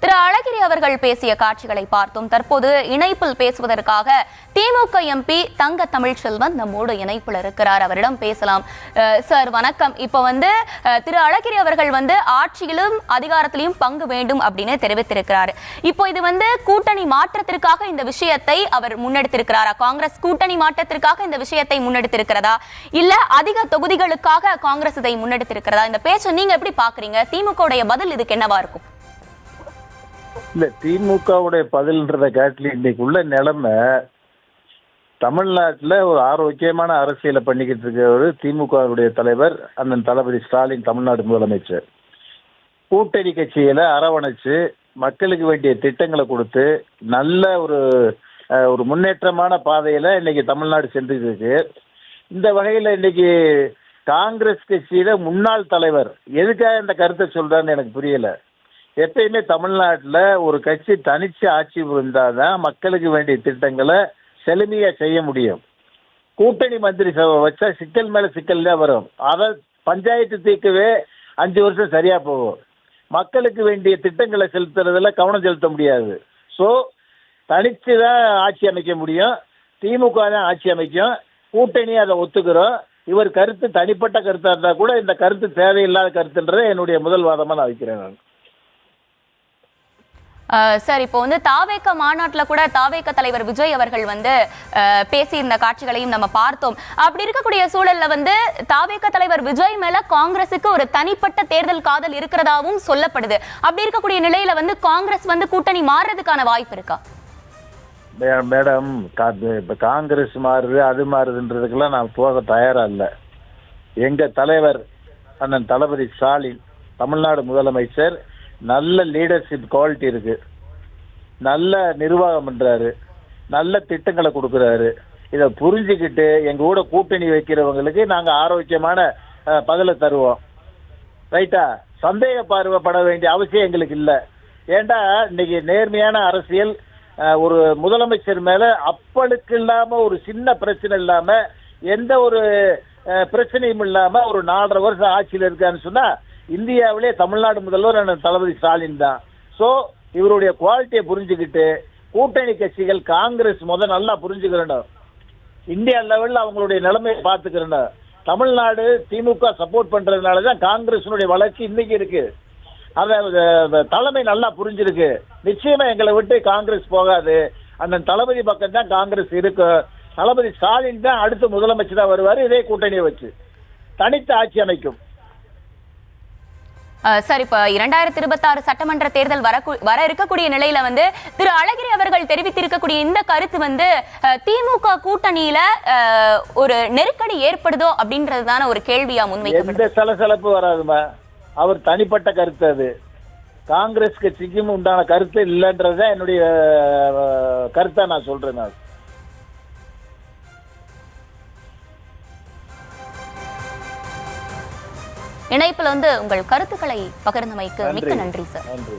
திரு அழகிரி அவர்கள் பேசிய காட்சிகளை பார்த்தோம். தற்போது இணைப்பில் பேசுவதற்காக திமுக எம்பி தங்க தமிழ்ச்செல்வன் நம்மோடு இணைப்பில் இருக்கிறார். அவரிடம் பேசலாம். சார் வணக்கம். இப்போ திரு அழகிரி அவர்கள் ஆட்சியிலும் அதிகாரத்திலும் பங்கு வேண்டும் அப்படின்னு தெரிவித்திருக்கிறார். இப்போ இது கூட்டணி மாற்றத்திற்காக இந்த விஷயத்தை அவர் முன்னெடுத்திருக்கிறாரா? காங்கிரஸ் கூட்டணி மாற்றத்திற்காக இந்த விஷயத்தை முன்னெடுத்திருக்கிறதா, இல்ல அதிக தொகுதிகளுக்காக காங்கிரஸ் இதை முன்னெடுத்திருக்கிறதா? இந்த பேச்சை நீங்க எப்படி பாக்குறீங்க? திமுக பதில் இதுக்கு என்னவா இருக்கும்? இல்ல, திமுகவுடைய பதில்ன்றதை காட்டில இன்னைக்கு உள்ள நிலைமை, தமிழ்நாட்டில் ஒரு ஆரோக்கியமான அரசியலை பண்ணிக்கிட்டு இருக்கிறவர் திமுகவுடைய தலைவர் அண்ணன் தளபதி ஸ்டாலின், தமிழ்நாடு முதலமைச்சர். கூட்டணி கட்சிகளை அரவணைச்சு மக்களுக்கு வேண்டிய திட்டங்களை கொடுத்து நல்ல ஒரு முன்னேற்றமான பாதையில இன்னைக்கு தமிழ்நாடு சென்றுட்டு இருக்கு. இந்த வகையில் இன்னைக்கு காங்கிரஸ் கட்சியில முன்னாள் தலைவர் எதுக்காக இந்த கருத்தை சொல்றான்னு எனக்கு புரியல. எப்பயுமே தமிழ்நாட்டில் ஒரு கட்சி தனிச்சு ஆட்சி புரிந்தாதான் மக்களுக்கு வேண்டிய திட்டங்களை செழுமையா செய்ய முடியும். கூட்டணி மந்திரி சபை வச்சா சிக்கல் மேல சிக்கல் தான் வரும். அதை பஞ்சாயத்து தீர்க்கவே 5 வருஷம் சரியா போகும். மக்களுக்கு வேண்டிய திட்டங்களை செலுத்துறதுல கவனம் செலுத்த முடியாது. ஸோ தனிச்சு தான் ஆட்சி அமைக்க முடியும். திமுக தான் ஆட்சி அமைக்கும். கூட்டணி அதை ஒத்துக்கிறோம். இவர் கருத்து தனிப்பட்ட கருத்தாக இருந்தால் கூட இந்த கருத்து தேவையில்லாத கருத்துன்றதை என்னுடைய முதல் வாதமாக நான் வைக்கிறேன். நான் சார், இப்போ தாவேக மாநாட்டில் கூட தாவேக தலைவர் விஜய் அவர்கள் பேசியிருந்த காட்சிகளையும் நம்ம பார்த்தோம். அப்படி இருக்கக்கூடிய சூழல்ல தாவேக தலைவர் விஜய் மேல காங்கிரஸுக்கு ஒரு தனிப்பட்ட தேர்தல் காதல் இருக்கிறதாவும் சொல்லப்படுது. அப்படி இருக்கக்கூடிய நிலையில காங்கிரஸ் கூட்டணி மாறுறதுக்கான வாய்ப்பு இருக்கா? மேடம், இப்போ காங்கிரஸ் மாறுது அது மாறுதுன்றதுக்கெல்லாம் நான் போக தயாரா இல்லை. எங்க தலைவர் அண்ணன் தளபதி ஸ்டாலின், தமிழ்நாடு முதலமைச்சர், நல்ல லீடர்ஷிப் குவாலிட்டி இருக்கு, நல்ல நிர்வாகம் பண்றாரு, நல்ல திட்டங்களை கொடுக்குறாரு. இதை புரிஞ்சுக்கிட்டு எங்க கூட கூட்டணி வைக்கிறவங்களுக்கு நாங்க ஆரோக்கியமான பதிலை தருவோம். ரைட்டா? சந்தேக பார்வைப்பட வேண்டிய அவசியம் எங்களுக்கு இல்லை. ஏண்டா இன்னைக்கு நேர்மையான அரசியல், ஒரு முதலமைச்சர் மேல அப்பளுக்கு இல்லாம, ஒரு சின்ன பிரச்சனை இல்லாம, எந்த ஒரு பிரச்சனையும் இல்லாம ஒரு 4.5 வருஷம் ஆட்சியில் இருக்கான்னு சொன்னா இந்தியாவிலே தமிழ்நாடு முதல்வர் தளபதி ஸ்டாலின் தான். ஸோ இவருடைய குவாலிட்டியை புரிஞ்சுக்கிட்டு கூட்டணி கட்சிகள் காங்கிரஸ் நல்லா புரிஞ்சுக்கிறணும். இந்தியா லெவலில் அவங்களுடைய நிலைமையை பார்த்துக்கிறணும். தமிழ்நாடு திமுக சப்போர்ட் பண்றதுனால தான் காங்கிரஸினுடைய வளர்ச்சி இன்னைக்கு இருக்கு. அதை தலைமை நல்லா புரிஞ்சிருக்கு. நிச்சயமா எங்களை விட்டு காங்கிரஸ் போகாது. அந்த தளபதி பக்கம் தான் காங்கிரஸ் இருக்கு. தளபதி ஸ்டாலின் தான் அடுத்த முதலமைச்சராக வருவார். இதே கூட்டணியை வச்சு தனித்து ஆட்சி அமைக்கும். சார், இப்ப 2026 சட்டமன்ற தேர்தல் வர இருக்கக்கூடிய நிலையில திரு அழகிரி அவர்கள் தெரிவித்திருக்கக்கூடிய இந்த கருத்து திமுக கூட்டணியில ஒரு நெருக்கடி ஏற்படுதோ அப்படின்றதுதான ஒரு கேள்வியா முன்வைக்கப்படுது. எந்த சலசலப்பு வராதுமா. அவர் தனிப்பட்ட கருத்து. அது காங்கிரஸ் கட்சிக்கும் உண்டான கருத்து இல்லைன்றதுதான் என்னுடைய கருத்தா நான் சொல்றேன். நான் இணைப்பில் உங்கள் கருத்துக்களை பகிர்ந்தமைக்கு மிக்க நன்றி சார். நன்றி.